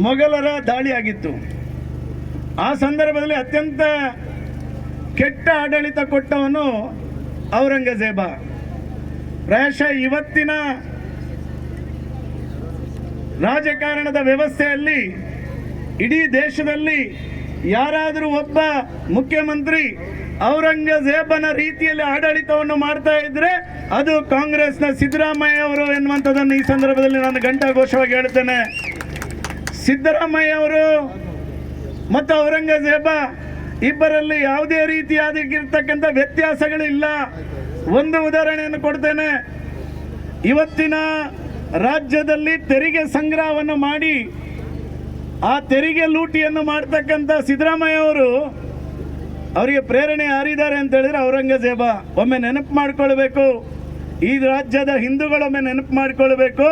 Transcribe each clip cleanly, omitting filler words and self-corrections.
ಮೊಘಲರ ದಾಳಿಯಾಗಿತ್ತು. ಆ ಸಂದರ್ಭದಲ್ಲಿ ಅತ್ಯಂತ ಕೆಟ್ಟ ಆಡಳಿತ ಕೊಟ್ಟವನು ಔರಂಗಜೇಬ. ಪ್ರಾಯಶಃ ಇವತ್ತಿನ ರಾಜಕಾರಣದ ವ್ಯವಸ್ಥೆಯಲ್ಲಿ ಇಡೀ ದೇಶದಲ್ಲಿ ಯಾರಾದರೂ ಒಬ್ಬ ಮುಖ್ಯಮಂತ್ರಿ ಔರಂಗಜೇಬನ ರೀತಿಯಲ್ಲಿ ಆಡಳಿತವನ್ನು ಮಾಡ್ತಾ ಇದ್ರೆ ಅದು ಕಾಂಗ್ರೆಸ್ನ ಸಿದ್ದರಾಮಯ್ಯ ಅವರು ಎನ್ನುವಂಥದ್ದನ್ನು ಈ ಸಂದರ್ಭದಲ್ಲಿ ನಾನು ಘಂಟಾಘೋಷವಾಗಿ ಹೇಳ್ತೇನೆ. ಸಿದ್ದರಾಮಯ್ಯ ಅವರು ಮತ್ತು ಔರಂಗಜೇಬ ಇಬ್ಬರಲ್ಲಿ ಯಾವುದೇ ರೀತಿಯಾಗಿರ್ತಕ್ಕಂಥ ವ್ಯತ್ಯಾಸಗಳಿಲ್ಲ. ಒಂದು ಉದಾಹರಣೆಯನ್ನು ಕೊಡ್ತೇನೆ. ಇವತ್ತಿನ ರಾಜ್ಯದಲ್ಲಿ ತೆರಿಗೆ ಸಂಗ್ರಹವನ್ನು ಮಾಡಿ ಆ ತೆರಿಗೆ ಲೂಟಿಯನ್ನು ಮಾಡ್ತಕ್ಕಂಥ ಸಿದ್ದರಾಮಯ್ಯ ಅವರು ಅವರಿಗೆ ಪ್ರೇರಣೆ ಯಾರಿದ್ದಾರೆ ಅಂತ ಹೇಳಿದ್ರೆ ಔರಂಗಜೇಬ. ಒಮ್ಮೆ ನೆನಪು ಮಾಡಿಕೊಳ್ಬೇಕು, ಈ ರಾಜ್ಯದ ಹಿಂದೂಗಳೊಮ್ಮೆ ನೆನಪು ಮಾಡಿಕೊಳ್ಬೇಕು.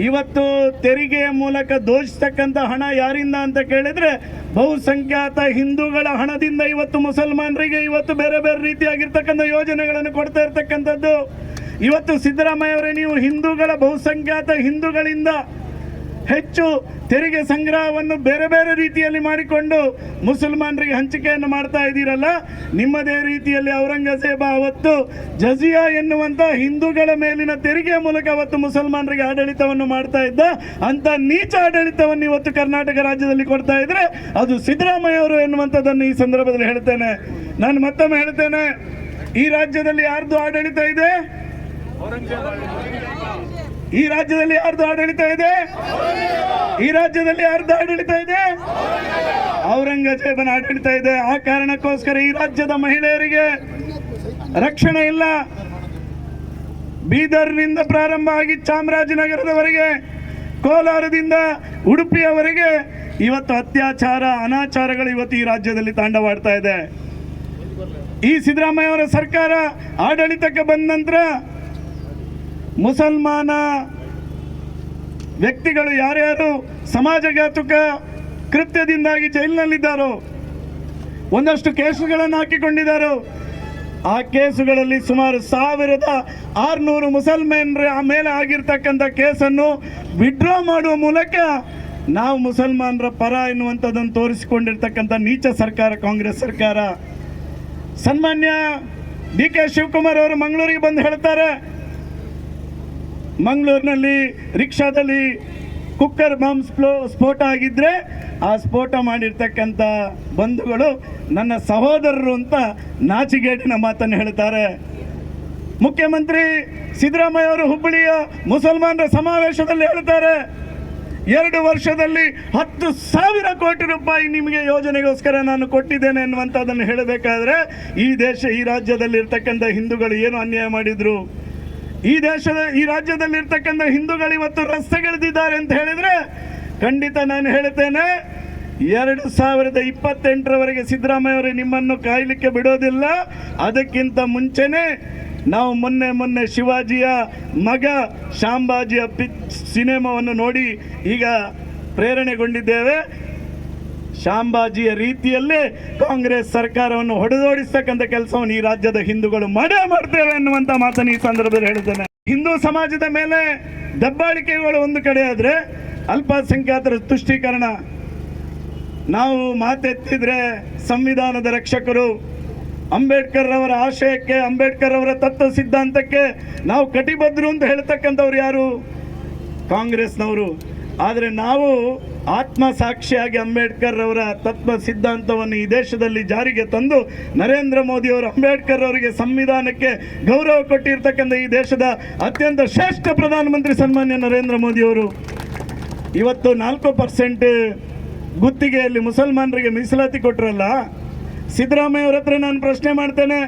ಇವತ್ತು ತೆರಿಗೆಯ ಮೂಲಕ ದೋಷಿಸ್ತಕ್ಕಂಥ ಹಣ ಯಾರಿಂದ ಅಂತ ಕೇಳಿದ್ರೆ ಬಹುಸಂಖ್ಯಾತ ಹಿಂದೂಗಳ ಹಣದಿಂದ ಇವತ್ತು ಮುಸಲ್ಮಾನರಿಗೆ ಇವತ್ತು ಬೇರೆ ಬೇರೆ ರೀತಿಯಾಗಿರ್ತಕ್ಕಂಥ ಯೋಜನೆಗಳನ್ನು ಕೊಡ್ತಾ ಇರ್ತಕ್ಕಂಥದ್ದು. ಇವತ್ತು ಸಿದ್ದರಾಮಯ್ಯ ಅವರೇ, ನೀವು ಹಿಂದೂಗಳ ಬಹುಸಂಖ್ಯಾತ ಹಿಂದೂಗಳಿಂದ ಹೆಚ್ಚು ತೆರಿಗೆ ಸಂಗ್ರಹವನ್ನು ಬೇರೆ ಬೇರೆ ರೀತಿಯಲ್ಲಿ ಮಾಡಿಕೊಂಡು ಮುಸಲ್ಮಾನರಿಗೆ ಹಂಚಿಕೆಯನ್ನು ಮಾಡ್ತಾ ಇದ್ದೀರಲ್ಲ, ನಿಮ್ಮದೇ ರೀತಿಯಲ್ಲಿ ಔರಂಗಜೇಬ ಅವತ್ತು ಜಜಿಯಾ ಎನ್ನುವಂಥ ಹಿಂದೂಗಳ ಮೇಲಿನ ತೆರಿಗೆಯ ಮೂಲಕ ಅವತ್ತು ಮುಸಲ್ಮಾನರಿಗೆ ಆಡಳಿತವನ್ನು ಮಾಡ್ತಾ ಇದ್ದ ಅಂತ ನೀಚ ಆಡಳಿತವನ್ನು ಇವತ್ತು ಕರ್ನಾಟಕ ರಾಜ್ಯದಲ್ಲಿ ಕೊಡ್ತಾ ಇದ್ರೆ ಅದು ಸಿದ್ದರಾಮಯ್ಯ ಅವರು ಎನ್ನುವಂಥದ್ದನ್ನು ಈ ಸಂದರ್ಭದಲ್ಲಿ ಹೇಳ್ತೇನೆ. ನಾನು ಮತ್ತೊಮ್ಮೆ ಹೇಳ್ತೇನೆ, ಈ ರಾಜ್ಯದಲ್ಲಿ ಯಾರ್ದು ಆಡಳಿತ ಇದೆ? ಈ ರಾಜ್ಯದಲ್ಲಿ ಯಾರ್ದು ಆಡಳಿತ ಇದೆ? ಈ ರಾಜ್ಯದಲ್ಲಿ ಯಾರ್ದು ಆಡಳಿತ ಇದೆ? ಔರಂಗಜೇಬನ ಆಡಳಿತ ಇದೆ. ಆ ಕಾರಣಕ್ಕೋಸ್ಕರ ಈ ರಾಜ್ಯದ ಮಹಿಳೆಯರಿಗೆ ರಕ್ಷಣೆ ಇಲ್ಲ. ಬೀದರ್ನಿಂದ ಪ್ರಾರಂಭ ಆಗಿ ಚಾಮರಾಜನಗರದವರೆಗೆ, ಕೋಲಾರದಿಂದ ಉಡುಪಿಯವರೆಗೆ ಇವತ್ತು ಅತ್ಯಾಚಾರ ಅನಾಚಾರಗಳು ಇವತ್ತು ಈ ರಾಜ್ಯದಲ್ಲಿ ತಾಂಡವಾಡ್ತಾ ಇದೆ. ಈ ಸಿದ್ದರಾಮಯ್ಯ ಅವರ ಸರ್ಕಾರ ಆಡಳಿತಕ್ಕೆ ಬಂದ ನಂತರ ಮುಸಲ್ಮಾನ ವ್ಯಕ್ತಿಗಳು ಯಾರ್ಯಾರು ಸಮಾಜಘಾತುಕ ಕೃತ್ಯದಿಂದಾಗಿ ಜೈಲಿನಲ್ಲಿದ್ದಾರೋ, ಒಂದಷ್ಟು ಕೇಸುಗಳನ್ನು ಹಾಕಿಕೊಂಡಿದ್ದಾರೋ, ಆ ಕೇಸುಗಳಲ್ಲಿ ಸುಮಾರು 1600 ಮುಸಲ್ಮಾನರ ಮೇಲೆ ಆಗಿರ್ತಕ್ಕಂಥ ಕೇಸನ್ನು ವಿಡ್ರಾ ಮಾಡುವ ಮೂಲಕ ನಾವು ಮುಸಲ್ಮಾನರ ಪರ ಎನ್ನುವಂಥದ್ದನ್ನು ತೋರಿಸಿಕೊಂಡಿರ್ತಕ್ಕಂಥ ನೀಚ ಸರ್ಕಾರ ಕಾಂಗ್ರೆಸ್ ಸರ್ಕಾರ. ಸನ್ಮಾನ್ಯ ಡಿ ಕೆ ಶಿವಕುಮಾರ್ ಅವರು ಮಂಗಳೂರಿಗೆ ಬಂದು ಹೇಳ್ತಾರೆ, ಮಂಗಳೂರಿನಲ್ಲಿ ರಿಕ್ಷಾದಲ್ಲಿ ಕುಕ್ಕರ್ ಬಾಂಬ್ ಸ್ಫೋಟ ಆಗಿದ್ರೆ ಆ ಸ್ಫೋಟ ಮಾಡಿರ್ತಕ್ಕಂಥ ಬಂಧುಗಳು ನನ್ನ ಸಹೋದರರು ಅಂತ ನಾಚಿಗೇಡಿನ ಮಾತನ್ನು ಹೇಳ್ತಾರೆ. ಮುಖ್ಯಮಂತ್ರಿ ಸಿದ್ದರಾಮಯ್ಯ ಅವರು ಹುಬ್ಬಳ್ಳಿಯ ಮುಸಲ್ಮಾನರ ಸಮಾವೇಶದಲ್ಲಿ ಹೇಳ್ತಾರೆ, 2 ವರ್ಷದಲ್ಲಿ 10,000 ಕೋಟಿ ರೂಪಾಯಿ ನಿಮಗೆ ಯೋಜನೆಗೋಸ್ಕರ ನಾನು ಕೊಟ್ಟಿದ್ದೇನೆ ಎನ್ನುವಂಥದ್ದನ್ನು ಹೇಳಬೇಕಾದ್ರೆ ಈ ರಾಜ್ಯದಲ್ಲಿ ಇರ್ತಕ್ಕಂಥ ಹಿಂದೂಗಳು ಏನು ಅನ್ಯಾಯ ಮಾಡಿದ್ರು? ಈ ರಾಜ್ಯದಲ್ಲಿರ್ತಕ್ಕಂಥ ಹಿಂದೂಗಳು ಇವತ್ತು ರಸ್ತೆಗಿಳಿದಿದ್ದಾರೆ ಅಂತ ಹೇಳಿದ್ರೆ ಖಂಡಿತ ನಾನು ಹೇಳ್ತೇನೆ, 2028ರವರೆಗೆ ಸಿದ್ದರಾಮಯ್ಯ ಅವರು ನಿಮ್ಮನ್ನು ಕಾಯಲಿಕ್ಕೆ ಬಿಡೋದಿಲ್ಲ. ಅದಕ್ಕಿಂತ ಮುಂಚೆನೆ ನಾವು ಮೊನ್ನೆ ಶಿವಾಜಿಯ ಮಗ ಶಾಂಬಾಜಿಯ ಸಿನಿಮಾವನ್ನು ನೋಡಿ ಈಗ ಪ್ರೇರಣೆಗೊಂಡಿದ್ದೇವೆ. ಶಾಂಬಾಜಿಯ ರೀತಿಯಲ್ಲೇ ಕಾಂಗ್ರೆಸ್ ಸರ್ಕಾರವನ್ನು ಹೊಡೆದೋಡಿಸ್ತಕ್ಕಂಥ ಕೆಲಸವನ್ನು ಈ ರಾಜ್ಯದ ಹಿಂದೂಗಳು ಮಾಡ್ತೇವೆ ಅನ್ನುವಂಥ ಮಾತನ್ನು ಈ ಸಂದರ್ಭದಲ್ಲಿ ಹೇಳ್ತೇನೆ. ಹಿಂದೂ ಸಮಾಜದ ಮೇಲೆ ದಬ್ಬಾಳಿಕೆಗಳು ಒಂದು ಕಡೆ ಆದರೆ, ಅಲ್ಪಸಂಖ್ಯಾತರ ತುಷ್ಟೀಕರಣ, ನಾವು ಮಾತೆತ್ತಿದ್ರೆ ಸಂವಿಧಾನದ ರಕ್ಷಕರು, ಅಂಬೇಡ್ಕರ್ ಅವರ ಆಶಯಕ್ಕೆ, ಅಂಬೇಡ್ಕರ್ ಅವರ ತತ್ವ ಸಿದ್ಧಾಂತಕ್ಕೆ ನಾವು ಕಟಿಬದ್ಧರು ಅಂತ ಹೇಳ್ತಕ್ಕಂಥವ್ರು ಯಾರು? ಕಾಂಗ್ರೆಸ್ನವರು. ಆದರೆ ನಾವು ಆತ್ಮಸಾಕ್ಷಿಯಾಗಿ ಅಂಬೇಡ್ಕರ್ ಅವರ ತತ್ವ ಸಿದ್ಧಾಂತವನ್ನು ಈ ದೇಶದಲ್ಲಿ ಜಾರಿಗೆ ತಂದು ನರೇಂದ್ರ ಮೋದಿ ಅವರು ಅಂಬೇಡ್ಕರ್ ಅವರಿಗೆ ಸಂವಿಧಾನಕ್ಕೆ ಗೌರವ ಕೊಟ್ಟಿರ್ತಕ್ಕಂಥ ಈ ದೇಶದ ಅತ್ಯಂತ ಶ್ರೇಷ್ಠ ಪ್ರಧಾನಮಂತ್ರಿ ಸನ್ಮಾನ್ಯ ನರೇಂದ್ರ ಮೋದಿ ಅವರು ಇವತ್ತು 4% ಗುತ್ತಿಗೆಯಲ್ಲಿ ಮುಸಲ್ಮಾನರಿಗೆ ಮೀಸಲಾತಿ ಕೊಟ್ಟರಲ್ಲ. ಸಿದ್ದರಾಮಯ್ಯ ಅವರ ಹತ್ರ ನಾನು ಪ್ರಶ್ನೆ ಮಾಡ್ತೇನೆ,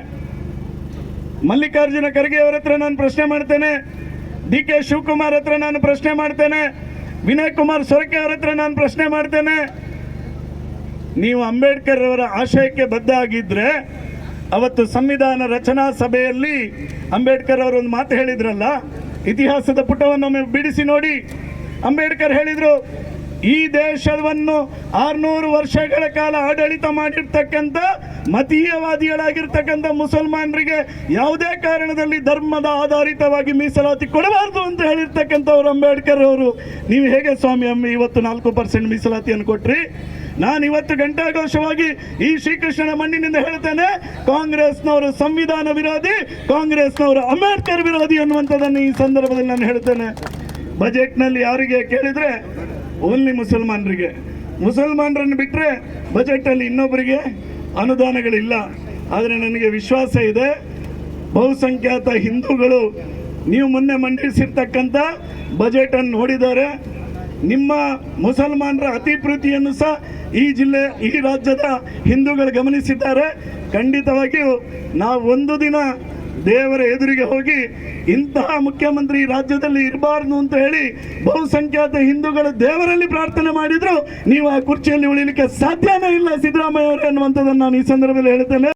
ಮಲ್ಲಿಕಾರ್ಜುನ ಖರ್ಗೆ ಅವರ ಹತ್ರ ನಾನು ಪ್ರಶ್ನೆ ಮಾಡ್ತೇನೆ, ಡಿ ಕೆ ಶಿವಕುಮಾರ್ ಹತ್ರ ನಾನು ಪ್ರಶ್ನೆ ಮಾಡ್ತೇನೆ, ವಿನಯ್ ಕುಮಾರ್ ಸೊರಕೆ ಅವರ ಹತ್ರ ನಾನು ಪ್ರಶ್ನೆ ಮಾಡ್ತೇನೆ. ನೀವು ಅಂಬೇಡ್ಕರ್ ಅವರ ಆಶಯಕ್ಕೆ ಬದ್ಧ ಆಗಿದ್ರೆ ಅವತ್ತು ಸಂವಿಧಾನ ರಚನಾ ಸಭೆಯಲ್ಲಿ ಅಂಬೇಡ್ಕರ್ ಅವರು ಒಂದು ಮಾತು ಹೇಳಿದ್ರಲ್ಲ, ಇತಿಹಾಸದ ಪುಟವನ್ನು ಬಿಡಿಸಿ ನೋಡಿ. ಅಂಬೇಡ್ಕರ್ ಹೇಳಿದರು, ಈ ದೇಶವನ್ನು 600 ವರ್ಷಗಳ ಕಾಲ ಆಡಳಿತ ಮಾಡಿರ್ತಕ್ಕಂಥ ಮತೀಯವಾದಿಗಳಾಗಿರ್ತಕ್ಕಂಥ ಮುಸಲ್ಮಾನರಿಗೆ ಯಾವುದೇ ಕಾರಣದಲ್ಲಿ ಧರ್ಮದ ಆಧಾರಿತವಾಗಿ ಮೀಸಲಾತಿ ಕೊಡಬಾರದು ಅಂತ ಹೇಳಿರ್ತಕ್ಕಂಥವ್ರು ಅಂಬೇಡ್ಕರ್ ಅವರು. ನೀವು ಹೇಗೆ ಸ್ವಾಮಿ ಅಮ್ಮಿ ಇವತ್ತು 4% ಮೀಸಲಾತಿಯನ್ನು ಕೊಟ್ರಿ? ನಾನು ಇವತ್ತು ಘಂಟಾಘೋಷವಾಗಿ ಈ ಶ್ರೀಕೃಷ್ಣನ ಮಣ್ಣಿನಿಂದ ಹೇಳ್ತೇನೆ, ಕಾಂಗ್ರೆಸ್ನವರು ಸಂವಿಧಾನ ವಿರೋಧಿ, ಕಾಂಗ್ರೆಸ್ನವರು ಅಂಬೇಡ್ಕರ್ ವಿರೋಧಿ ಅನ್ನುವಂಥದ್ದನ್ನು ಈ ಸಂದರ್ಭದಲ್ಲಿ ನಾನು ಹೇಳ್ತೇನೆ. ಬಜೆಟ್ನಲ್ಲಿ ಯಾರಿಗೆ ಕೇಳಿದರೆ ಓನ್ಲಿ ಮುಸಲ್ಮಾನರನ್ನು ಬಿಟ್ಟರೆ ಬಜೆಟಲ್ಲಿ ಇನ್ನೊಬ್ಬರಿಗೆ ಅನುದಾನಗಳಿಲ್ಲ. ಆದರೆ ನನಗೆ ವಿಶ್ವಾಸ ಇದೆ, ಬಹುಸಂಖ್ಯಾತ ಹಿಂದೂಗಳು ನೀವು ಮೊನ್ನೆ ಮಂಡಿಸಿರ್ತಕ್ಕಂಥ ಬಜೆಟನ್ನು ನೋಡಿದ್ದಾರೆ. ನಿಮ್ಮ ಮುಸಲ್ಮಾನರ ಅತಿಪ್ರೀತಿಯನ್ನು ಸಹ ಈ ರಾಜ್ಯದ ಹಿಂದೂಗಳು ಗಮನಿಸಿದ್ದಾರೆ. ಖಂಡಿತವಾಗಿಯೂ ನಾವು ಒಂದು ದಿನ ದೇವರ ಎದುರಿಗೆ ಹೋಗಿ ಇಂತಹ ಮುಖ್ಯಮಂತ್ರಿ ರಾಜ್ಯದಲ್ಲಿ ಇರಬಾರ್ದು ಅಂತ ಹೇಳಿ ಬಹುಸಂಖ್ಯಾತ ಹಿಂದೂಗಳು ದೇವರಲ್ಲಿ ಪ್ರಾರ್ಥನೆ ಮಾಡಿದ್ರು ನೀವು ಆ ಕುರ್ಚಿಯಲ್ಲಿ ಉಳಿಲಿಕ್ಕೆ ಸಾಧ್ಯನೇ ಇಲ್ಲ ಸಿದ್ದರಾಮಯ್ಯ ಅವರೇ ಅನ್ನುವಂಥದ್ದನ್ನು ನಾನು ಈ ಸಂದರ್ಭದಲ್ಲಿ ಹೇಳ್ತೇನೆ.